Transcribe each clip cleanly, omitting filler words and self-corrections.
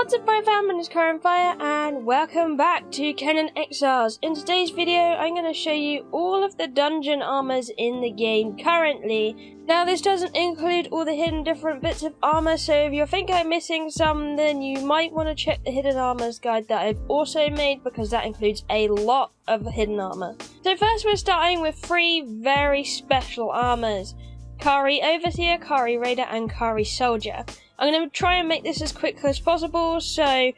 What's up, my fam? My name is Kiahonfire, and welcome back to Conan Exiles. In today's video, I'm going to show you all of the dungeon armors in the game currently. Now, this doesn't include all the hidden different bits of armor, so if you think I'm missing some, then you might want to check the hidden armors guide that I've also made, because that includes a lot of hidden armor. So first, we're starting with three very special armors: Khari Overseer, Khari Raider, and Khari Soldier. I'm going to try and make this as quick as possible, so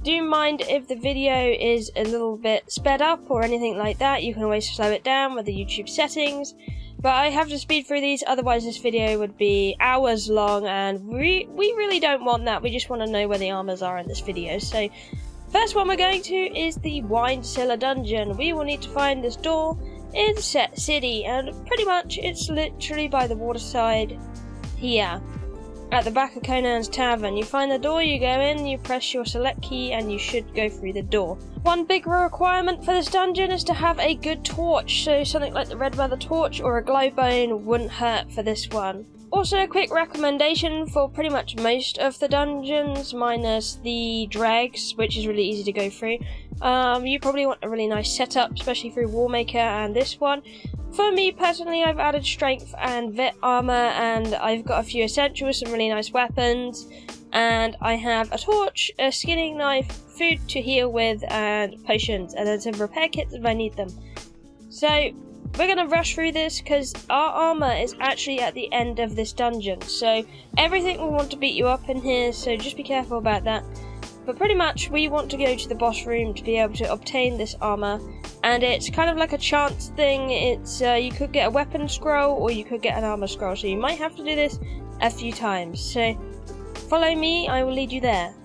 do mind if the video is a little bit sped up or anything like that. You can always slow it down with the YouTube settings, but I have to speed through these, otherwise this video would be hours long, and we really don't want that. We just want to know where the armors are in this video. So first one we're going to is the Cellar dungeon. We will need to find this door in Set City, and pretty much it's literally by the waterside here, at the back of Conan's Tavern. You find the door, you go in, you press your select key, and you should go through the door. One big requirement for this dungeon is to have a good torch, so something like the Red Mother torch or a glowbone wouldn't hurt for this one. Also, a quick recommendation for pretty much most of the dungeons, minus the Dreggs, which is really easy to go through. You probably want a really nice setup, especially through Warmaker and this one. For me personally, I've added strength and vit armor, and I've got a few essentials, some really nice weapons, and I have a torch, a skinning knife, food to heal with, and potions, and then some repair kits if I need them. So we're going to rush through this because our armor is actually at the end of this dungeon, so everything will want to beat you up in here, so just be careful about that. But pretty much we want to go to the boss room to be able to obtain this armor, and it's kind of like a chance thing. It's you could get a weapon scroll or you could get an armor scroll, so you might have to do this a few times. So follow me, I will lead you there.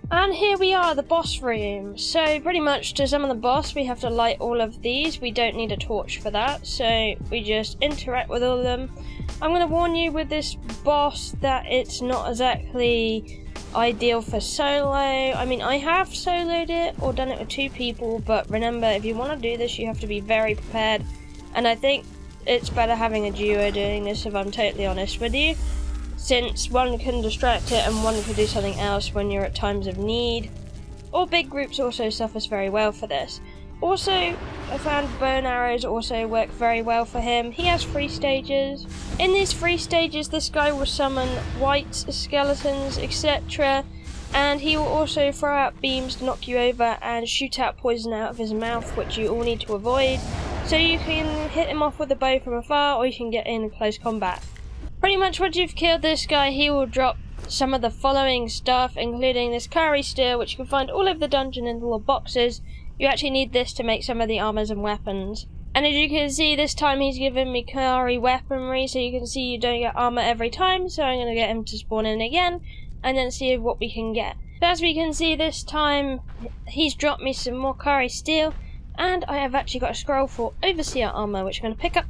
And here we are, the boss room. So pretty much to summon the boss, we have to light all of these. We don't need a torch for that, so we just interact with all of them. I'm going to warn you with this boss that it's not exactly ideal for solo. I mean, I have soloed it or done it with two people, but remember, if you want to do this, you have to be very prepared. And I think it's better having a duo doing this, if I'm totally honest with you, since one can distract it and one can do something else when you're at times of need. Or big groups also suffers very well for this. Also, I found bone arrows also work very well for him. He has 3 stages. In these 3 stages, this guy will summon wights, skeletons, etc. And he will also throw out beams to knock you over and shoot out poison out of his mouth, which you all need to avoid. So you can hit him off with a bow from afar, or you can get in close combat. Pretty much once you've killed this guy, he will drop some of the following stuff, including this Khari steel, which you can find all over the dungeon in little boxes. You actually need this to make some of the armors and weapons. And as you can see, this time he's given me Khari weaponry, so you can see you don't get armor every time, so I'm going to get him to spawn in again, and then see what we can get. So as we can see, this time he's dropped me some more Khari steel, and I have actually got a scroll for Overseer armor, which I'm going to pick up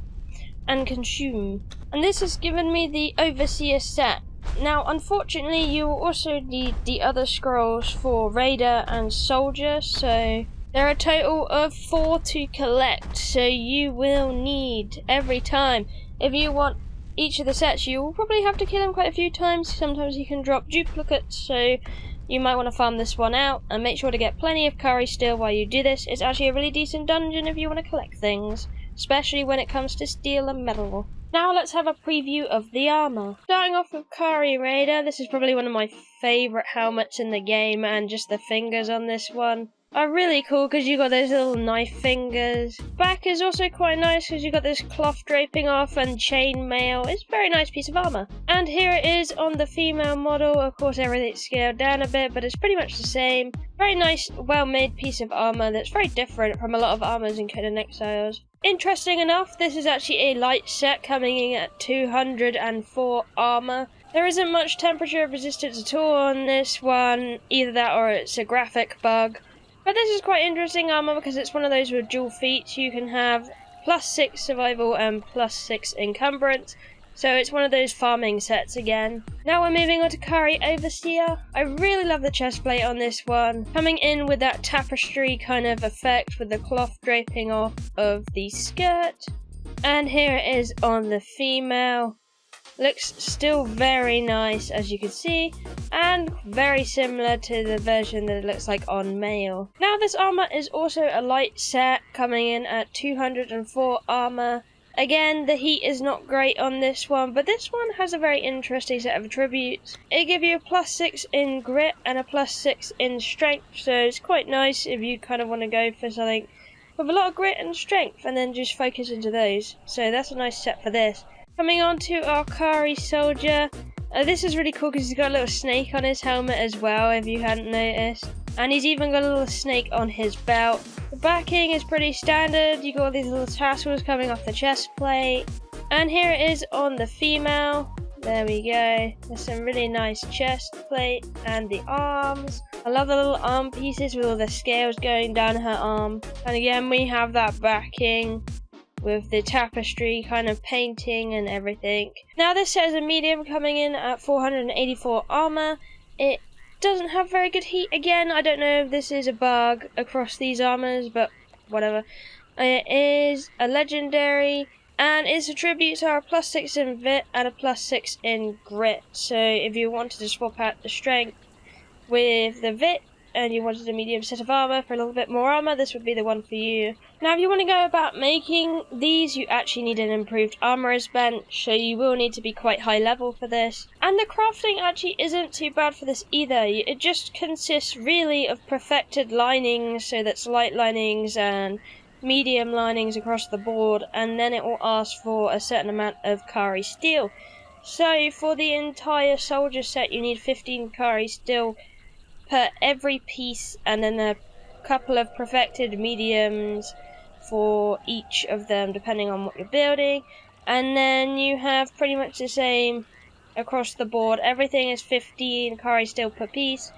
and consume. And this has given me the Overseer set. Now, unfortunately, you will also need the other scrolls for Raider and Soldier, so there are a total of 4 to collect, so you will need every time. If you want each of the sets, you will probably have to kill him quite a few times. Sometimes he can drop duplicates, so you might want to farm this one out, and make sure to get plenty of Khari steel while you do this. It's actually a really decent dungeon if you want to collect things, especially when it comes to steel and metal. Now let's have a preview of the armor. Starting off with Khari Raider, this is probably one of my favourite helmets in the game, and just the fingers on this one are really cool because you got those little knife fingers. Back is also quite nice because you got this cloth draping off and chain mail. It's a very nice piece of armor. And here it is on the female model. Of course everything's scaled down a bit, but it's pretty much the same. Very nice, well-made piece of armor that's very different from a lot of armors in Conan Exiles. Interesting enough, this is actually a light set coming in at 204 armour. There isn't much temperature resistance at all on this one, either that or it's a graphic bug. But this is quite interesting armour because it's one of those with dual feats. You can have +6 survival and +6 encumbrance. So it's one of those farming sets again. Now we're moving on to Khari Overseer. I really love the chest plate on this one. Coming in with that tapestry kind of effect with the cloth draping off of the skirt. And here it is on the female. Looks still very nice as you can see. And very similar to the version that it looks like on male. Now this armour is also a light set coming in at 204 armour. Again, the heat is not great on this one, but this one has a very interesting set of attributes. It gives you a +6 in grit and a +6 in strength, so it's quite nice if you kind of want to go for something with a lot of grit and strength and then just focus into those. So that's a nice set for this. Coming on to our Khari soldier. This is really cool because he's got a little snake on his helmet as well, if you hadn't noticed. And he's even got a little snake on his belt. The backing is pretty standard. You got all these little tassels coming off the chest plate. And here it is on the female. There we go. There's some really nice chest plate and the arms. I love the little arm pieces with all the scales going down her arm. And again, we have that backing with the tapestry kind of painting and everything. Now this set is a medium coming in at 484 armor. It doesn't have very good heat. Again, I don't know if this is a bug across these armors, but whatever. It is a legendary, and its attributes are a +6 in vit and a +6 in grit. So if you wanted to swap out the strength with the vit and you wanted a medium set of armor for a little bit more armor, this would be the one for you. Now if you want to go about making these, you actually need an improved armorer's bench, so you will need to be quite high level for this. And the crafting actually isn't too bad for this either. It just consists really of perfected linings, so that's light linings and medium linings across the board, and then it will ask for a certain amount of Khari steel. So for the entire soldier set you need 15 Khari steel per every piece, and then a couple of perfected mediums for each of them depending on what you're building. And then you have pretty much the same across the board. Everything is 15 Khari steel per piece,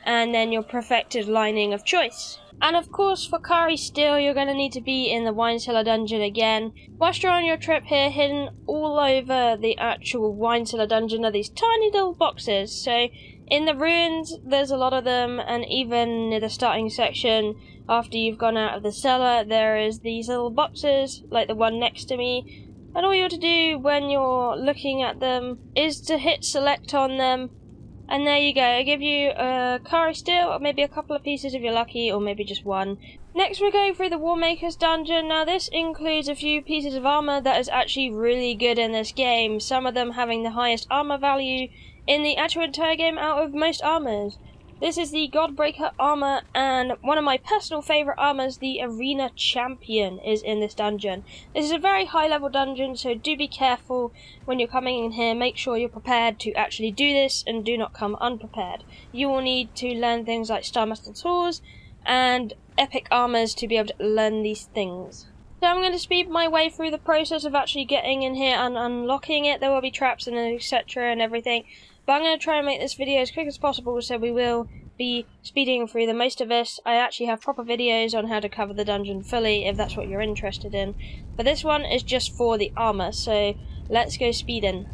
and then your perfected lining of choice. And of course for Khari steel you're going to need to be in the Wine Cellar Dungeon again. Whilst you're on your trip here, hidden all over the actual Wine Cellar Dungeon are these tiny little boxes. So in the ruins there's a lot of them, and even near the starting section after you've gone out of the cellar there is these little boxes like the one next to me. And all you have to do when you're looking at them is to hit select on them. And there you go, it'll give you a Khari steel, or maybe a couple of pieces if you're lucky, or maybe just one. Next we're going through the Warmaker's Dungeon. Now this includes a few pieces of armour that is actually really good in this game, some of them having the highest armour value in the actual entire game out of most armours. This is the Godbreaker armour, and one of my personal favourite armours, the Arena Champion, is in this dungeon. This is a very high level dungeon, so do be careful when you're coming in here. Make sure you're prepared to actually do this and do not come unprepared. You will need to learn things like Star Master Tools and epic armours to be able to learn these things. So I'm going to speed my way through the process of actually getting in here and unlocking it. There will be traps and etc. and everything. But I'm going to try and make this video as quick as possible, so we will be speeding through the most of this. I actually have proper videos on how to cover the dungeon fully, if that's what you're interested in. But this one is just for the armour, so let's go speeding.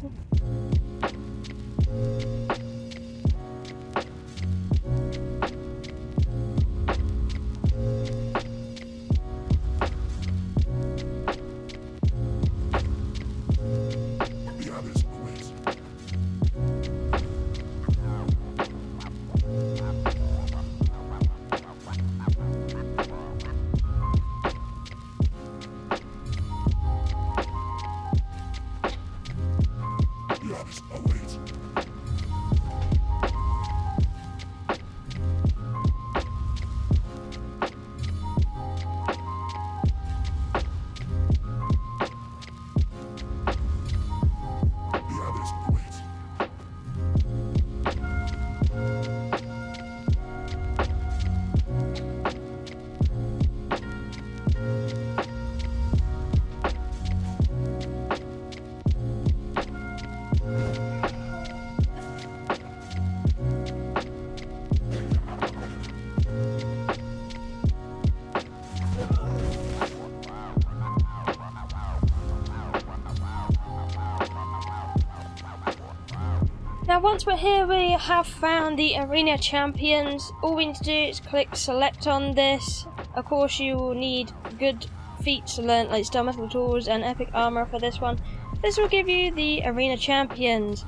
Now once we're here, we have found the arena champions. All we need to do is click select on this. Of course you will need good feats to learn, like star metal tools and epic armor for this one. This will give you the arena champions.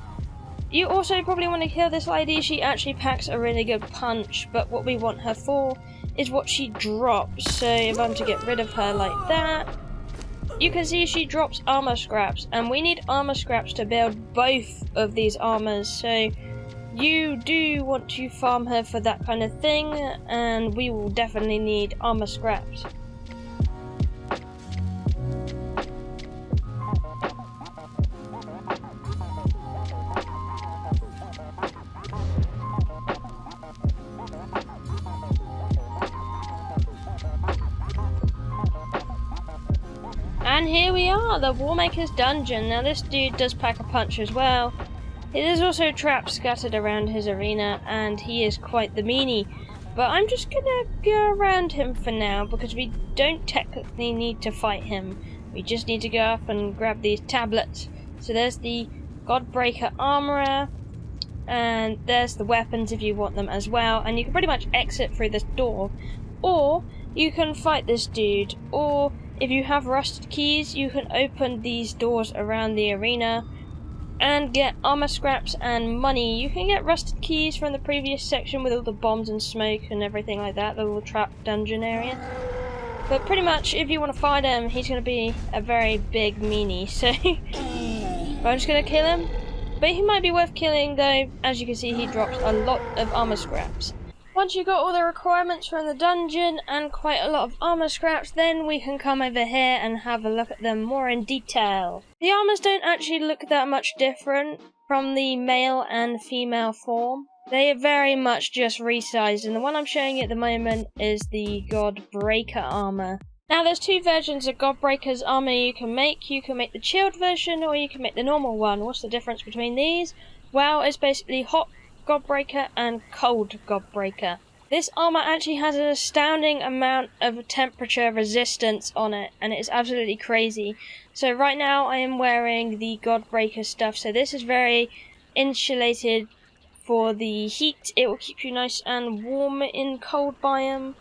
You also probably want to kill this lady. She actually packs a really good punch, but what we want her for is what she drops. So if I'm to get rid of her like that, you can see she drops armor scraps, and we need armor scraps to build both of these armors. So you do want to farm her for that kind of thing, and we will definitely need armor scraps. And here we are, the Warmaker's Dungeon. Now this dude does pack a punch as well. There's also traps scattered around his arena, and he is quite the meanie. But I'm just gonna go around him for now, because we don't technically need to fight him. We just need to go up and grab these tablets. So there's the Godbreaker Armourer, and there's the weapons if you want them as well. And you can pretty much exit through this door, or you can fight this dude, or if you have rusted keys, you can open these doors around the arena and get armor scraps and money. You can get rusted keys from the previous section with all the bombs and smoke and everything like that, the little trap dungeon area. But pretty much, if you want to fight him, he's going to be a very big meanie, so I'm just going to kill him. But he might be worth killing though, as you can see he drops a lot of armor scraps. Once you've got all the requirements from the dungeon and quite a lot of armor scraps, then we can come over here and have a look at them more in detail. The armors don't actually look that much different from the male and female form. They are very much just resized, and the one I'm showing you at the moment is the Godbreaker armor. Now there's two versions of Godbreaker's armor you can make. You can make the chilled version or you can make the normal one. What's the difference between these? Well, it's basically hot Godbreaker and cold Godbreaker. This armor actually has an astounding amount of temperature resistance on it, and it is absolutely crazy. So right now I am wearing the Godbreaker stuff, so this is very insulated for the heat. It will keep you nice and warm in cold biome.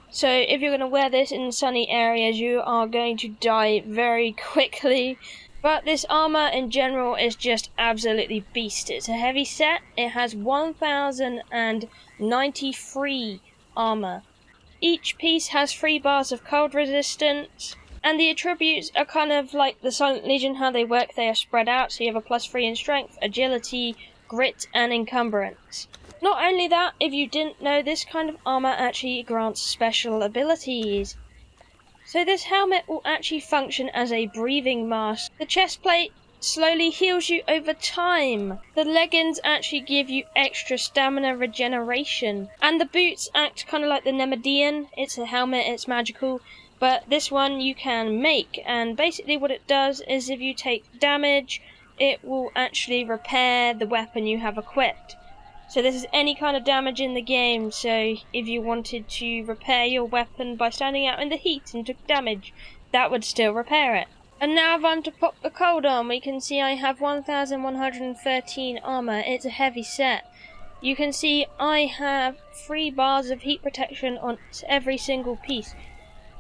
So if you're going to wear this in sunny areas, you are going to die very quickly. But this armor in general is just absolutely beast. It's a heavy set. It has 1093 armor. Each piece has 3 bars of cold resistance. And the attributes are kind of like the Silent Legion, how they work. They are spread out, so you have a +3 in strength, agility, grit, and encumbrance. Not only that, if you didn't know, this kind of armor actually grants special abilities. So this helmet will actually function as a breathing mask. The chest plate slowly heals you over time. The leggings actually give you extra stamina regeneration. And the boots act kind of like the Nemedian. It's a helmet, it's magical. But this one you can make. And basically what it does is if you take damage, it will actually repair the weapon you have equipped. So this is any kind of damage in the game, so if you wanted to repair your weapon by standing out in the heat and took damage, that would still repair it. And now if I'm to pop the cold on, we can see I have 1113 armor. It's a heavy set. You can see I have 3 bars of heat protection on every single piece.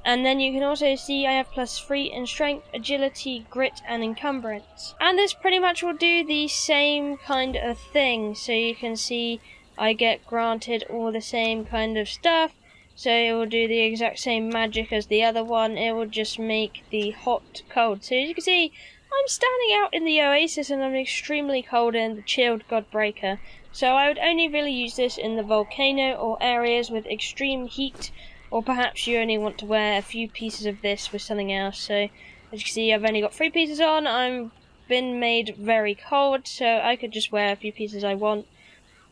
And then you can also see I have +3 in strength, agility, grit, and encumbrance. And this pretty much will do the same kind of thing. So you can see I get granted all the same kind of stuff. So it will do the exact same magic as the other one. It will just make the hot cold. So as you can see, I'm standing out in the Oasis and I'm extremely cold in the chilled Godbreaker. So I would only really use this in the volcano or areas with extreme heat. Or perhaps you only want to wear a few pieces of this with something else. So as you can see, I've only got 3 pieces on. I've been made very cold, so I could just wear a few pieces I want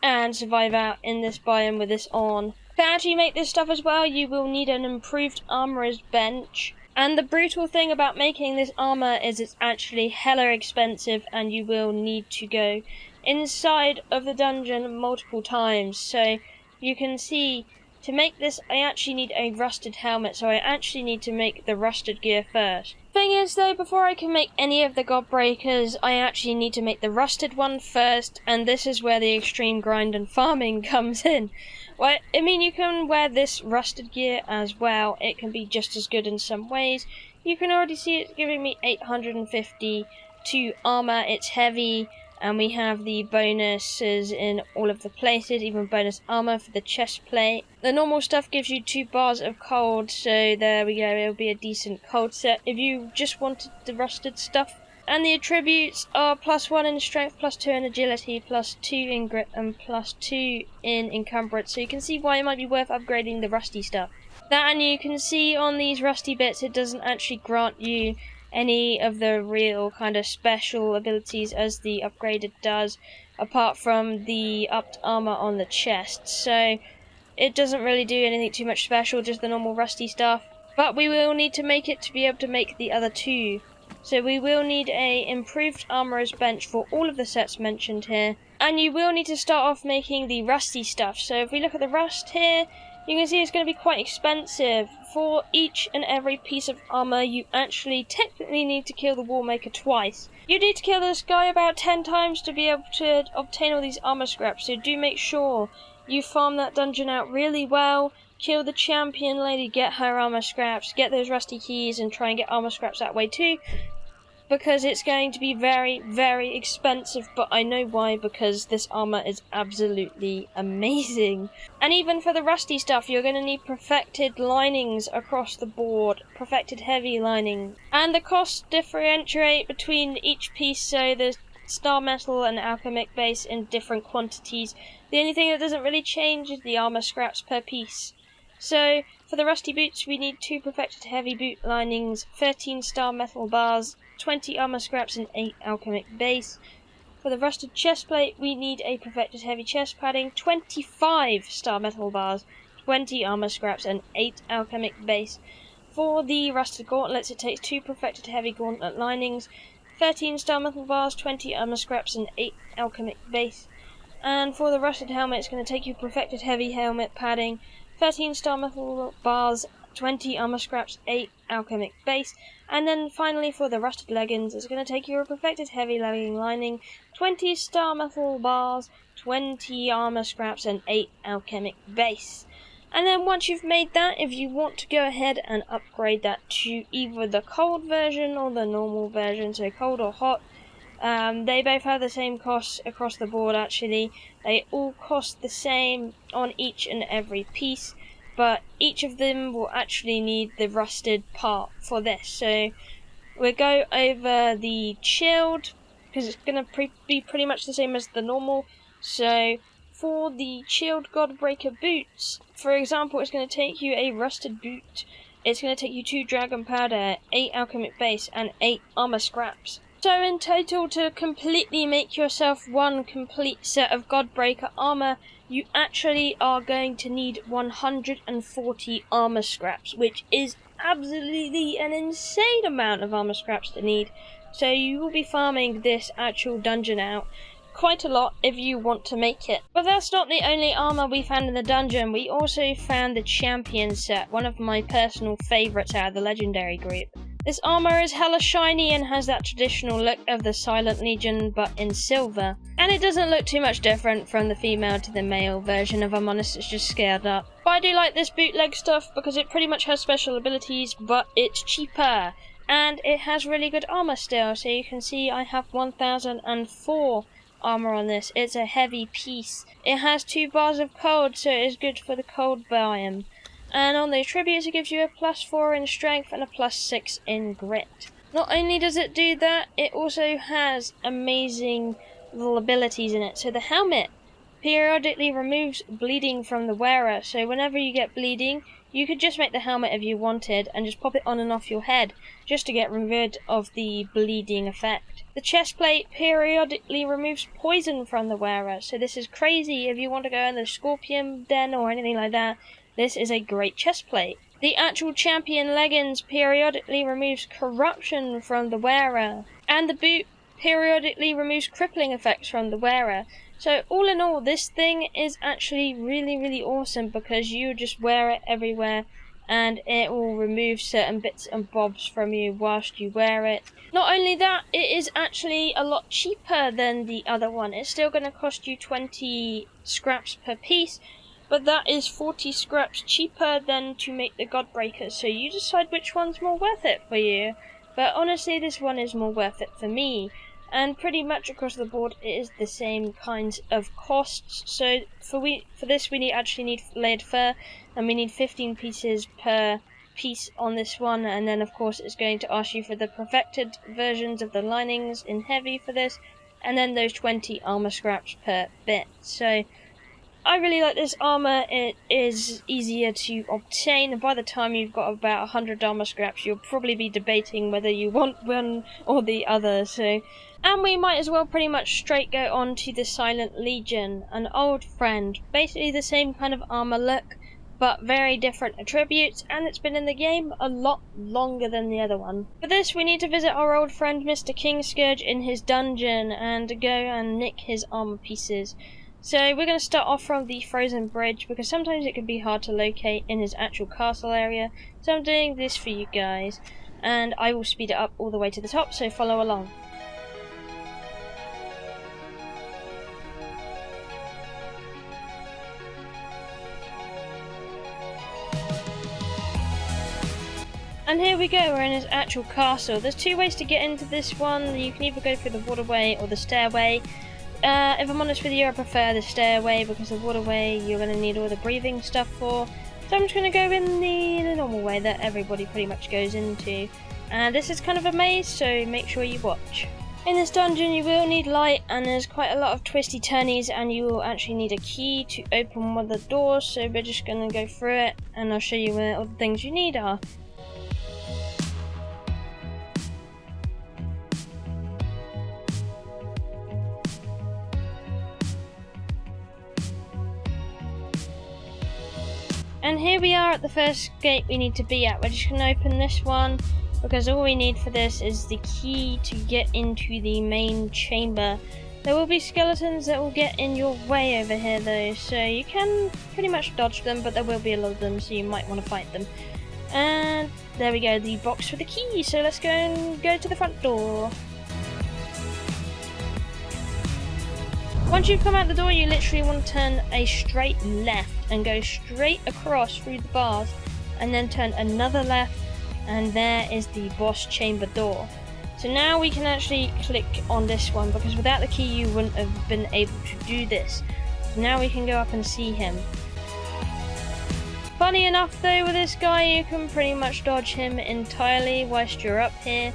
and survive out in this biome with this on. To actually make this stuff as well, you will need an improved armorer's bench. And the brutal thing about making this armor is it's actually hella expensive, and you will need to go inside of the dungeon multiple times. So you can see, to make this, I actually need a rusted helmet, so I actually need to make the rusted gear first. thing is though, before I can make any of the Godbreakers, I actually need to make the rusted one first, and this is where the extreme grind and farming comes in. Well, I mean, you can wear this rusted gear as well. It can be just as good in some ways. You can already see it's giving me 852 armor. It's heavy, and we have the bonuses in all of the places, even bonus armor for the chest plate. The normal stuff gives you 2 bars of cold, so there we go, it'll be a decent cold set if you just wanted the rusted stuff. And the attributes are +1 in strength, +2 in agility, +2 in grit, and +2 in encumbrance, so you can see why it might be worth upgrading the rusty stuff. That, and you can see on these rusty bits it doesn't actually grant you any of the real kind of special abilities as the upgraded does, apart from the upped armor on the chest. So it doesn't really do anything too much special, just the normal rusty stuff. But we will need to make it to be able to make the other 2. So we will need a improved armorer's bench for all of the sets mentioned here. And you will need to start off making the rusty stuff. So if we look at the rust here, you can see it's going to be quite expensive. For each and every piece of armor, you actually technically need to kill the Warmaker twice. You need to kill this guy about 10 times to be able to obtain all these armor scraps, so do make sure you farm that dungeon out really well, kill the champion lady, get her armor scraps, get those rusty keys, and try and get armor scraps that way too. Because it's going to be very, very expensive, but I know why, because this armor is absolutely amazing. And even for the rusty stuff, you're going to need perfected linings across the board, perfected heavy lining. And the costs differentiate between each piece, so there's star metal and alchemic base in different quantities. The only thing that doesn't really change is the armor scraps per piece. So, for the rusty boots, we need 2 perfected heavy boot linings, 13 star metal bars, 20 armor scraps and 8 alchemic base. For the rusted chest plate, we need a perfected heavy chest padding, 25 star metal bars, 20 armor scraps and 8 alchemic base. For the rusted gauntlets, it takes 2 perfected heavy gauntlet linings, 13 star metal bars, 20 armor scraps and 8 alchemic base. And for the rusted helmet, it's going to take you perfected heavy helmet padding, 13 star metal bars, 20 armor scraps, 8 alchemic base. And then finally for the rusted leggings, it's going to take you a perfected heavy legging lining, 20 star metal bars, 20 armor scraps and 8 alchemic base. And then once you've made that, if you want to go ahead and upgrade that to either the cold version or the normal version, so cold or hot, they both have the same costs across the board actually. They all cost the same on each and every piece, but each of them will actually need the rusted part for this. So we'll go over the chilled, because it's going to be pretty much the same as the normal. So for the chilled Godbreaker boots, for example, it's going to take you a rusted boot. It's going to take you 2 dragon powder, 8 alchemic base, and 8 armor scraps. So in total, to completely make yourself one complete set of Godbreaker armor, you actually are going to need 140 armor scraps, which is absolutely an insane amount of armor scraps to need. So you will be farming this actual dungeon out quite a lot if you want to make it. But that's not the only armor we found in the dungeon. We also found the champion set, one of my personal favourites out of the legendary group. This armor is hella shiny and has that traditional look of the Silent Legion, but in silver. And it doesn't look too much different from the female to the male version, if I'm honest, it's just scaled up. But I do like this bootleg stuff because it pretty much has special abilities, but it's cheaper. And it has really good armor still, so you can see I have 1004 armor on this. It's a heavy piece. It has 2 bars of cold, so it is good for the cold biome. And on the attributes, it gives you a +4 in strength and a +6 in grit. Not only does it do that, it also has amazing little abilities in it. So the helmet periodically removes bleeding from the wearer. So whenever you get bleeding, you could just make the helmet if you wanted and just pop it on and off your head just to get rid of the bleeding effect. The chest plate periodically removes poison from the wearer. So this is crazy if you want to go in the scorpion den or anything like that. This is a great chest plate. The actual champion leggings periodically removes corruption from the wearer. And the boot periodically removes crippling effects from the wearer. So all in all, this thing is actually really, really awesome because you just wear it everywhere and it will remove certain bits and bobs from you whilst you wear it. Not only that, it is actually a lot cheaper than the other one. It's still going to cost you 20 scraps per piece, but that is 40 scraps cheaper than to make the Godbreaker, so you decide which one's more worth it for you. But honestly, this one is more worth it for me. And pretty much across the board, it is the same kinds of costs. So for this, we actually need layered fur, and we need 15 pieces per piece on this one. And then, of course, it's going to ask you for the perfected versions of the linings in heavy for this, and then those 20 armor scraps per bit. So I really like this armor. It is easier to obtain, and by the time you've got about 100 armor scraps, you'll probably be debating whether you want one or the other. And we might as well pretty much straight go on to the Silent Legion, an old friend. Basically the same kind of armor look, but very different attributes, and it's been in the game a lot longer than the other one. For this, we need to visit our old friend Mr. King Scourge in his dungeon and go and nick his armor pieces. So we're going to start off from the frozen bridge, because sometimes it can be hard to locate in his actual castle area. So I'm doing this for you guys, and I will speed it up all the way to the top, so follow along. And here we go, we're in his actual castle. There's two ways to get into this one. You can either go through the waterway or the stairway. If I'm honest with you, I prefer the stairway, because the waterway you're going to need all the breathing stuff for. So I'm just going to go in the normal way that everybody pretty much goes into. And this is kind of a maze, so make sure you watch. In this dungeon you will need light, and there's quite a lot of twisty turnies, and you will actually need a key to open one of the doors. So we're just going to go through it, and I'll show you where all the things you need are. And here we are at the first gate we need to be at. We're just going to open this one, because all we need for this is the key to get into the main chamber. There will be skeletons that will get in your way over here though, so you can pretty much dodge them, but there will be a lot of them, so you might want to fight them. And there we go, the box for the key, so let's go and go to the front door. Once you've come out the door, you literally want to turn a straight left and go straight across through the bars, and then turn another left, and there is the boss chamber door. So now we can actually click on this one, because without the key you wouldn't have been able to do this. So now we can go up and see him. Funny enough though, with this guy you can pretty much dodge him entirely whilst you're up here,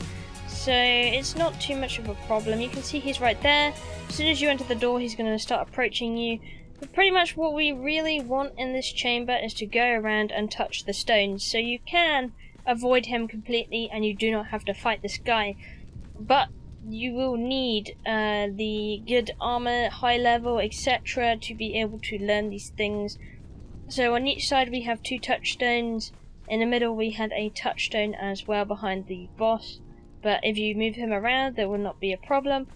so it's not too much of a problem. You can see he's right there. As soon as you enter the door, he's going to start approaching you. But pretty much what we really want in this chamber is to go around and touch the stones, so you can avoid him completely and you do not have to fight this guy. But you will need the good armor, high level, etc. to be able to learn these things. So on each side we have 2 touchstones. In the middle we had a touchstone as well behind the boss, but if you move him around there will not be a problem.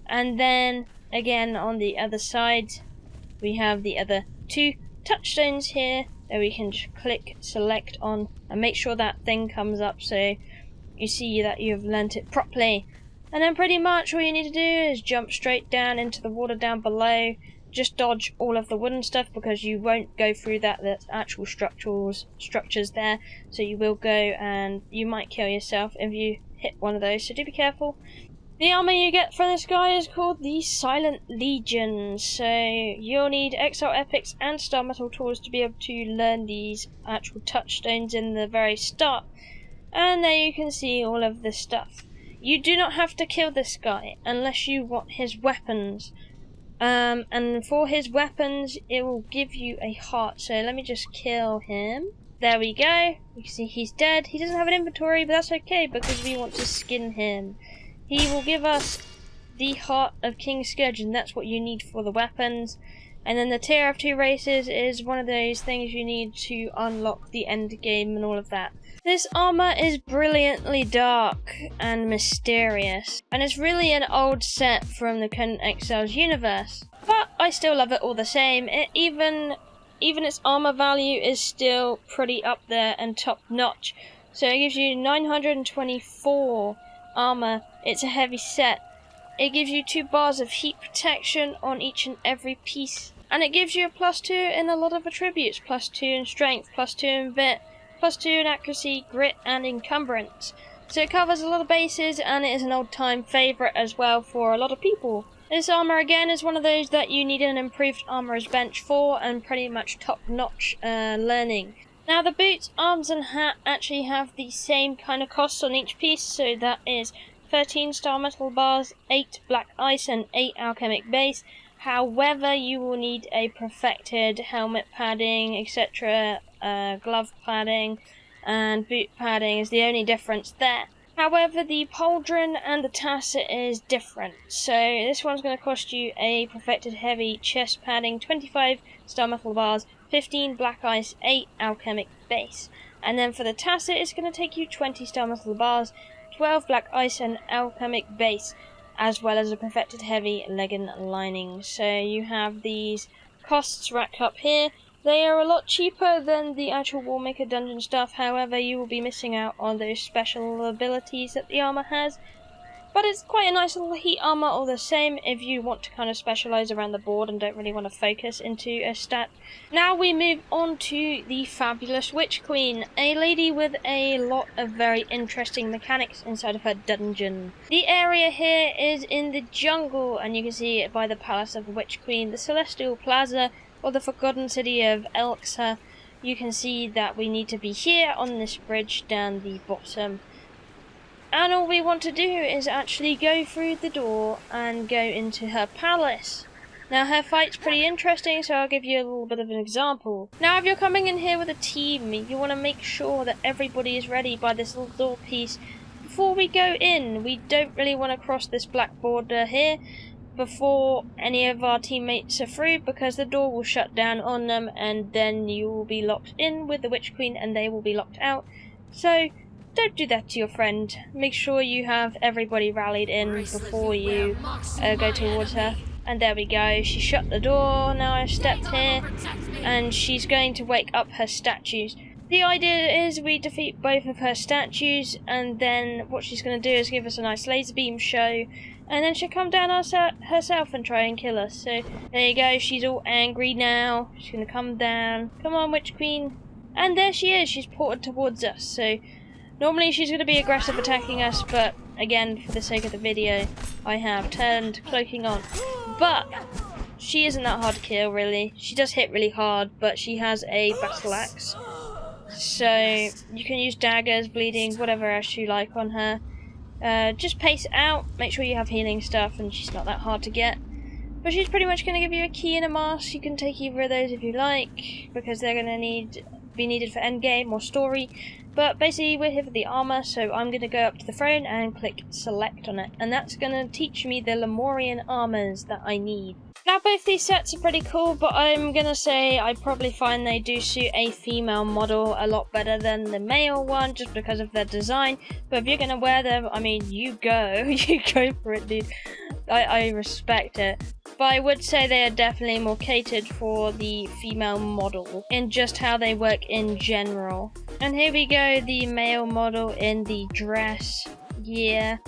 And then again on the other side we have the other 2 touchstones here that we can just click select on and make sure that thing comes up so you see that you've learnt it properly. And then pretty much all you need to do is jump straight down into the water down below. Just dodge all of the wooden stuff because you won't go through the actual structures there, so you will go and you might kill yourself if you hit one of those, so do be careful. The armor you get from this guy is called the Silent Legion, so you'll need Exile Epics and Star Metal tools to be able to learn these actual touchstones in the very start. And there you can see all of this stuff. You do not have to kill this guy unless you want his weapons. And for his weapons it will give you a heart, so let me just kill him. There we go, you can see he's dead. He doesn't have an inventory, but that's okay because we want to skin him. He will give us the heart of King Scourge, and that's what you need for the weapons. And then the tier of 2 races is one of those things you need to unlock the end game and all of that. This armor is brilliantly dark and mysterious, and it's really an old set from the Conan Exiles universe, but I still love it all the same. It even even its armor value is still pretty up there and top notch. So it gives you 924 armor. It's a heavy set. It gives you 2 bars of heat protection on each and every piece. And it gives you a +2 in a lot of attributes. +2 in strength, +2 in vit, +2 in accuracy, grit and encumbrance. So it covers a lot of bases, and it is an old time favourite as well for a lot of people. This armour again is one of those that you need an improved armourer's bench for, and pretty much top notch learning. Now the boots, arms and hat actually have the same kind of costs on each piece, so that is 13 star metal bars, 8 black ice and 8 alchemic base. However, you will need a perfected helmet padding, etc. Glove padding and boot padding is the only difference there. However, the pauldron and the tasset is different. So this one's going to cost you a perfected heavy chest padding, 25 star metal bars, 15 black ice, 8 alchemic base. And then for the tasset, it's going to take you 20 star metal bars, 12 black ice and alchemic base, as well as a perfected heavy legging lining. So you have these costs racked up here. They are a lot cheaper than the actual Warmaker Dungeon stuff, however you will be missing out on those special abilities that the armour has. But it's quite a nice little heat armour all the same if you want to kind of specialise around the board and don't really want to focus into a stat. Now we move on to the fabulous Witch Queen, a lady with a lot of very interesting mechanics inside of her dungeon. The area here is in the jungle, and you can see it by the Palace of the Witch Queen, the Celestial Plaza, or the Forgotten City of Elxa. You can see that we need to be here on this bridge down the bottom. And all we want to do is actually go through the door and go into her palace. Now her fight's pretty interesting, so I'll give you a little bit of an example. Now if you're coming in here with a team, you want to make sure that everybody is ready by this little door piece before we go in. We don't really want to cross this black border here before any of our teammates are through, because the door will shut down on them and then you will be locked in with the Witch Queen and they will be locked out. So don't do that to your friend. Make sure you have everybody rallied in before you go towards her. And there we go, she shut the door. Now I've stepped here and she's going to wake up her statues. The idea is we defeat both of her statues, and then what she's going to do is give us a nice laser beam show, and then she'll come down herself and try and kill us. So there you go, she's all angry now. She's going to come down. Come on, Witch Queen. And there she is, she's ported towards us. So normally she's going to be aggressive attacking us, but again, for the sake of the video, I have turned cloaking on. But she isn't that hard to kill, really. She does hit really hard, but she has a battle axe. So you can use daggers, bleeding, whatever else you like on her. Just pace out, make sure you have healing stuff, and she's not that hard to get. But she's pretty much going to give you a key and a mask. You can take either of those if you like, because they're going to be needed for endgame or story. But basically we're here for the armour, so I'm going to go up to the throne and click select on it. And that's going to teach me the Lemurian Armours that I need. Now both these sets are pretty cool, but I'm going to say I probably find they do suit a female model a lot better than the male one, just because of their design. But if you're going to wear them, I mean, you go. You go for it, dude. I respect it. But I would say they are definitely more catered for the female model in just how they work in general. And here we go, the male model in the dress. Yeah.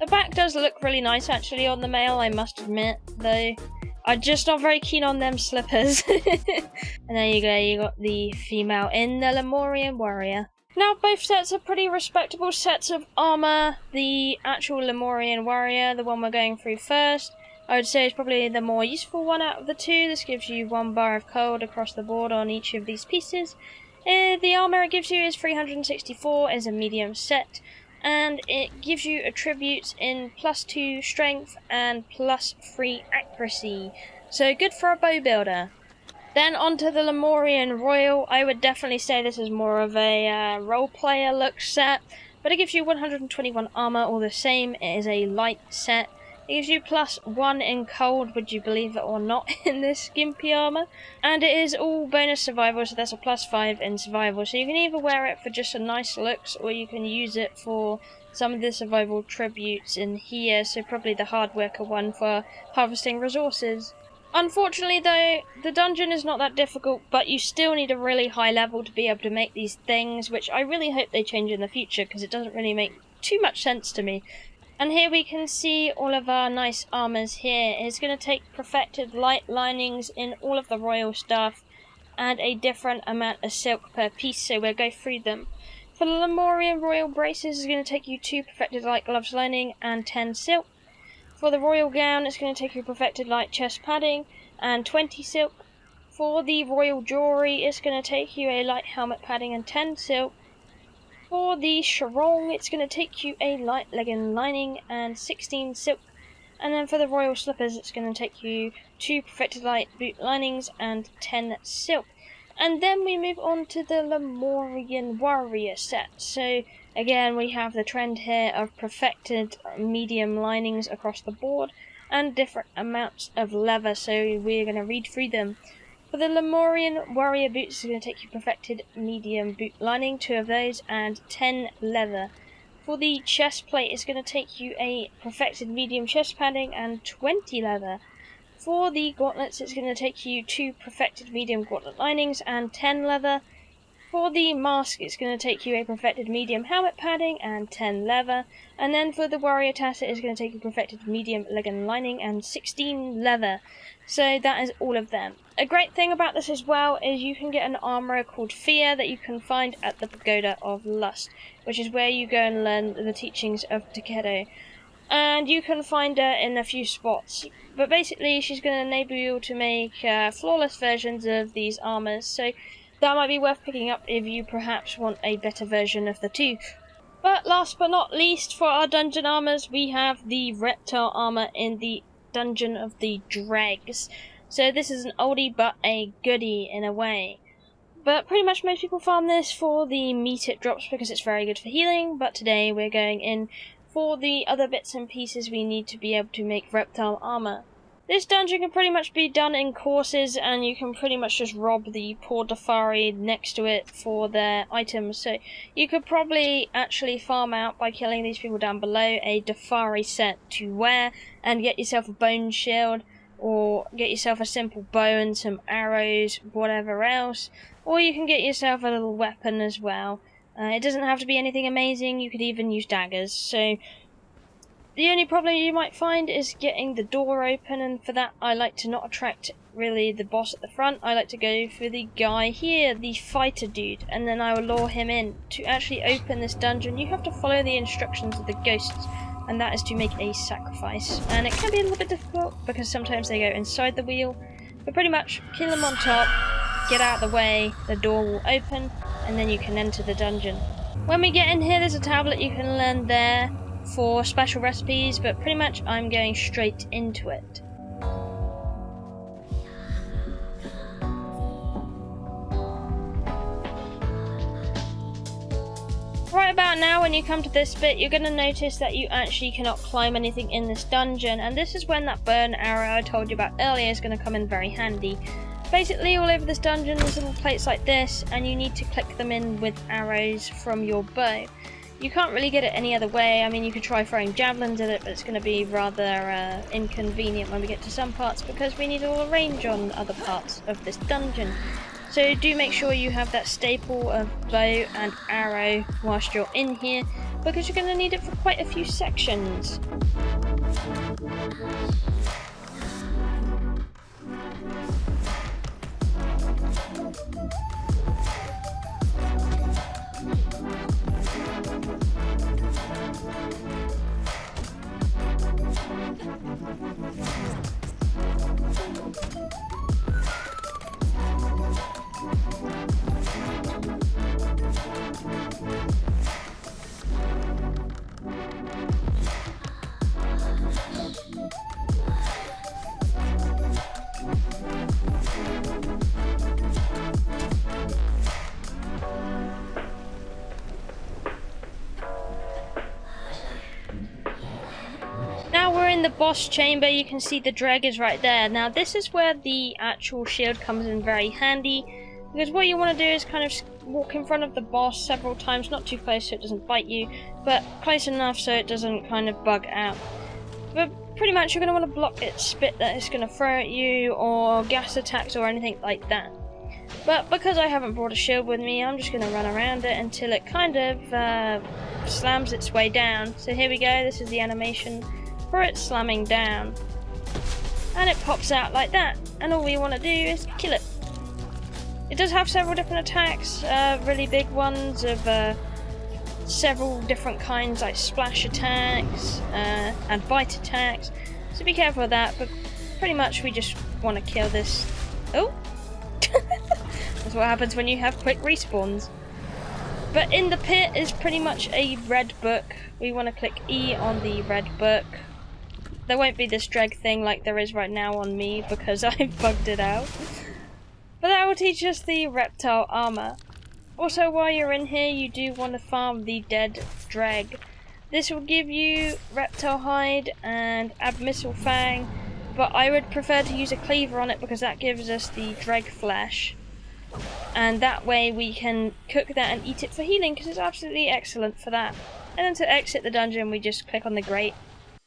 The back does look really nice actually on the male, I must admit, though. I'm just not very keen on them slippers. And there you go, you got the female in the Lemurian warrior. Now both sets are pretty respectable sets of armour. The actual Lemurian warrior, the one we're going through first, I would say is probably the more useful one out of the two. This gives you 1 bar of cold across the board on each of these pieces. The armour it gives you is 364, is a medium set, and it gives you attributes in +2 strength and +3 accuracy. So good for a bow builder. Then onto the Lemurian Royal. I would definitely say this is more of a role player look set, but it gives you 121 armour all the same. It is a light set. It gives you +1 in cold, would you believe it or not, in this skimpy armour. And it is all bonus survival, so that's a +5 in survival. So you can either wear it for just a nice looks, or you can use it for some of the survival tributes in here. So probably the hard worker one for harvesting resources. Unfortunately though, the dungeon is not that difficult, but you still need a really high level to be able to make these things, which I really hope they change in the future, because it doesn't really make too much sense to me. And here we can see all of our nice armours here. It's going to take perfected light linings in all of the royal stuff, and a different amount of silk per piece, so we'll go through them. For the Lemurian royal braces, it's going to take you 2 perfected light gloves lining and 10 silk. For the royal gown, it's going to take you perfected light chest padding and 20 silk. For the royal jewellery, it's going to take you a light helmet padding and 10 silk. For the sarong, it's going to take you a light legging lining and 16 silk. And then for the royal slippers, it's going to take you 2 perfected light boot linings and 10 silk. And then we move on to the Lemurian warrior set. So again, we have the trend here of perfected medium linings across the board and different amounts of leather, so we're going to read through them. For the Lemurian warrior boots, it's going to take you perfected medium boot lining, 2 of those, and 10 leather. For the chest plate, it's going to take you a perfected medium chest padding and 20 leather. For the gauntlets, it's going to take you 2 perfected medium gauntlet linings and 10 leather. For the mask, it's going to take you a perfected medium helmet padding and 10 leather. And then for the warrior tasset, it's going to take you perfected medium legging lining and 16 leather. So that is all of them. A great thing about this as well is you can get an armourer called Fear that you can find at the Pagoda of Lust, which is where you go and learn the teachings of Takedo. And you can find her in a few spots. But basically, she's going to enable you to make flawless versions of these armours, so that might be worth picking up if you perhaps want a better version of the two. But last but not least, for our dungeon armours, we have the Reptile Armour in the Dungeon of the Dreggs. So this is an oldie but a goodie in a way. But pretty much most people farm this for the meat it drops because it's very good for healing, but today we're going in for the other bits and pieces we need to be able to make reptile armour. This dungeon can pretty much be done in courses, and you can pretty much just rob the poor Dafari next to it for their items. So you could probably actually farm out by killing these people down below a Dafari set to wear and get yourself a bone shield, or get yourself a simple bow and some arrows, whatever else. Or you can get yourself a little weapon as well. It doesn't have to be anything amazing, you could even use daggers. So the only problem you might find is getting the door open, and for that I like to not attract really the boss at the front. I like to go for the guy here, the fighter dude, and then I will lure him in. To actually open this dungeon, you have to follow the instructions of the ghosts, and that is to make a sacrifice. And it can be a little bit difficult because sometimes they go inside the wheel, but pretty much kill them on top, get out of the way, the door will open, and then you can enter the dungeon. When we get in here, there's a tablet you can learn there for special recipes, but pretty much I'm going straight into it. Right about now, when you come to this bit, you're going to notice that you actually cannot climb anything in this dungeon, and this is when that burn arrow I told you about earlier is going to come in very handy. Basically, all over this dungeon there's little plates like this, and you need to click them in with arrows from your bow. You can't really get it any other way. I mean, you could try throwing javelins at it, but it's going to be rather inconvenient when we get to some parts because we need all the range on other parts of this dungeon. So do make sure you have that staple of bow and arrow whilst you're in here, because you're going to need it for quite a few sections. In the boss chamber, you can see the Dregg is right there. Now this is where the actual shield comes in very handy, because what you want to do is kind of walk in front of the boss several times, not too close so it doesn't bite you, but close enough so it doesn't kind of bug out. But pretty much you're going to want to block its spit that it's going to throw at you, or gas attacks or anything like that. But because I haven't brought a shield with me, I'm just going to run around it until it kind of slams its way down. So here we go, this is the animation for it slamming down. And it pops out like that, and all we want to do is kill it. It does have several different attacks, really big ones of several different kinds, like splash attacks and bite attacks, so be careful with that, but pretty much we just want to kill this. Oh! That's what happens when you have quick respawns. But in the pit is pretty much a red book. We want to click E on the red book. There won't be this dreg thing like there is right now on me because I've bugged it out. But that will teach us the Reptile Armour. Also, while you're in here, you do want to farm the dead dreg. This will give you Reptile Hide and Abyssal Fang, but I would prefer to use a cleaver on it because that gives us the dreg flesh. And that way we can cook that and eat it for healing, because it's absolutely excellent for that. And then to exit the dungeon, we just click on the grate.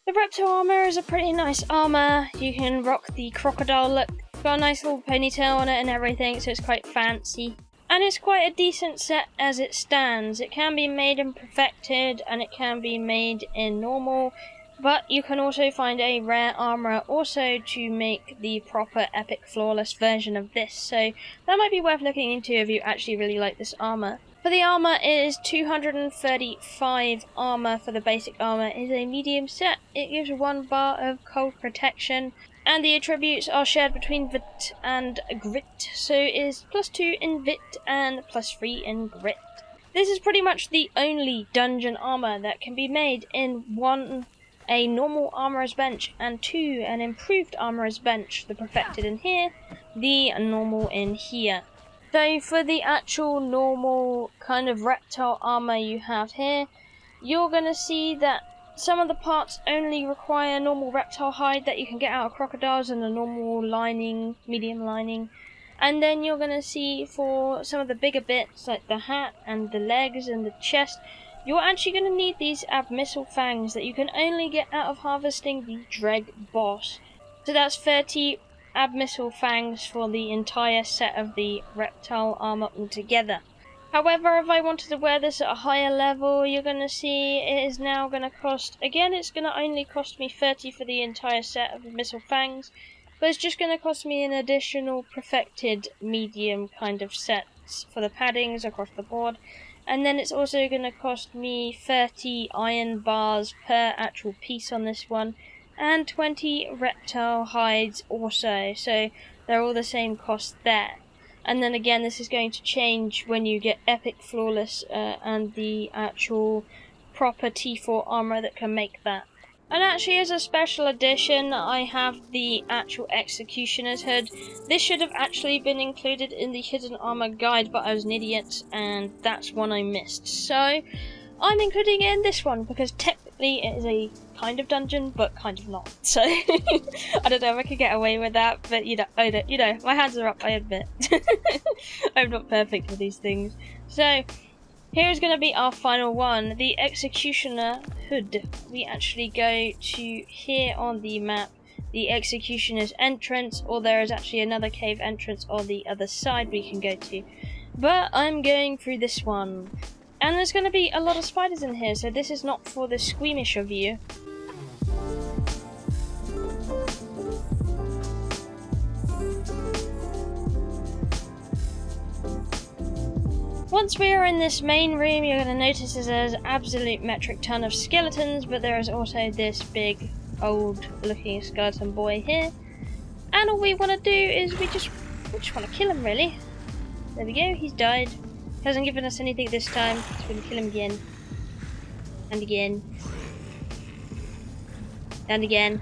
The Reptile Armour is a pretty nice armour. You can rock the crocodile look. It's got a nice little ponytail on it and everything, so it's quite fancy. And it's quite a decent set as it stands. It can be made in perfected and it can be made in normal, but you can also find a rare armourer also to make the proper epic flawless version of this, so that might be worth looking into if you actually really like this armour. For the armour, it is 235 armour for the basic armour. It is a medium set. It gives 1 bar of cold protection, and the attributes are shared between Vit and Grit, so it is +2 in Vit and +3 in Grit. This is pretty much the only dungeon armour that can be made in 1, a normal armourer's bench, and 2, an improved armourer's bench, the perfected in here, the normal in here. So for the actual normal kind of reptile armour you have here, you're going to see that some of the parts only require normal reptile hide that you can get out of crocodiles and a normal lining, medium lining. And then you're going to see for some of the bigger bits like the hat and the legs and the chest, you're actually going to need these Abyssal Fangs that you can only get out of harvesting the Dreg boss. So that's 30 Abyssal Fangs for the entire set of the reptile armour altogether. However, if I wanted to wear this at a higher level, you're going to see it is now going to cost, again it's going to only cost me 30 for the entire set of Abyssal Fangs, but it's just going to cost me an additional perfected medium kind of sets for the paddings across the board. And then it's also going to cost me 30 iron bars per actual piece on this one, and 20 reptile hides also, so they're all the same cost there. And then again, this is going to change when you get epic flawless and the actual proper T4 armor that can make that. And actually, as a special edition, I have the actual Executioner's hood. This should have actually been included in the hidden armor guide, but I was an idiot and that's one I missed. So I'm including it in this one because technically it is a kind of dungeon, but kind of not. So I don't know if I could get away with that, but you know, my hands are up, I admit. I'm not perfect with these things. So here's going to be our final one, the Executioner hood. We actually go to here on the map, the Executioner's entrance, or there is actually another cave entrance on the other side we can go to. But I'm going through this one. And there's going to be a lot of spiders in here, so this is not for the squeamish of you. Once we are in this main room, you're going to notice there's an absolute metric ton of skeletons, but there is also this big, old looking skeleton boy here. And all we want to do is we just want to kill him, really. There we go, he's died. Hasn't given us anything this time, so we're going to kill him again. And again. And again.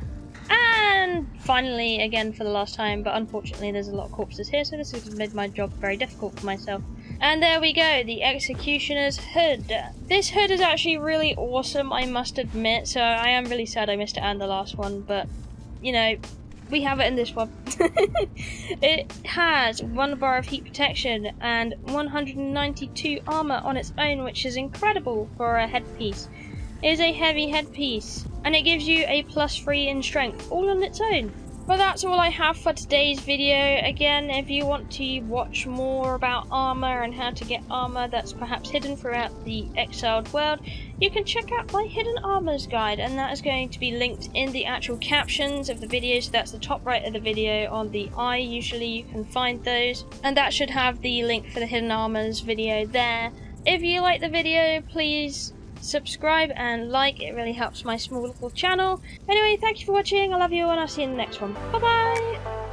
And finally again for the last time, but unfortunately there's a lot of corpses here, so this has made my job very difficult for myself. And there we go, the Executioner's hood. This hood is actually really awesome, I must admit, so I am really sad I missed it and the last one, but, you know, we have it in this one. It has 1 bar of heat protection and 192 armor on its own, which is incredible for a headpiece. is a heavy headpiece, and it gives you a +3 in strength, all on its own. But that's all I have for today's video. Again, if you want to watch more about armour and how to get armour that's perhaps hidden throughout the exiled world, you can check out my Hidden Armours guide, and that is going to be linked in the actual captions of the video, so that's the top right of the video on the eye. Usually you can find those, and that should have the link for the Hidden Armours video there. If you like the video, please subscribe and like, it really helps my small little channel. Anyway, thank you for watching, I love you, and I'll see you in the next one. Bye bye!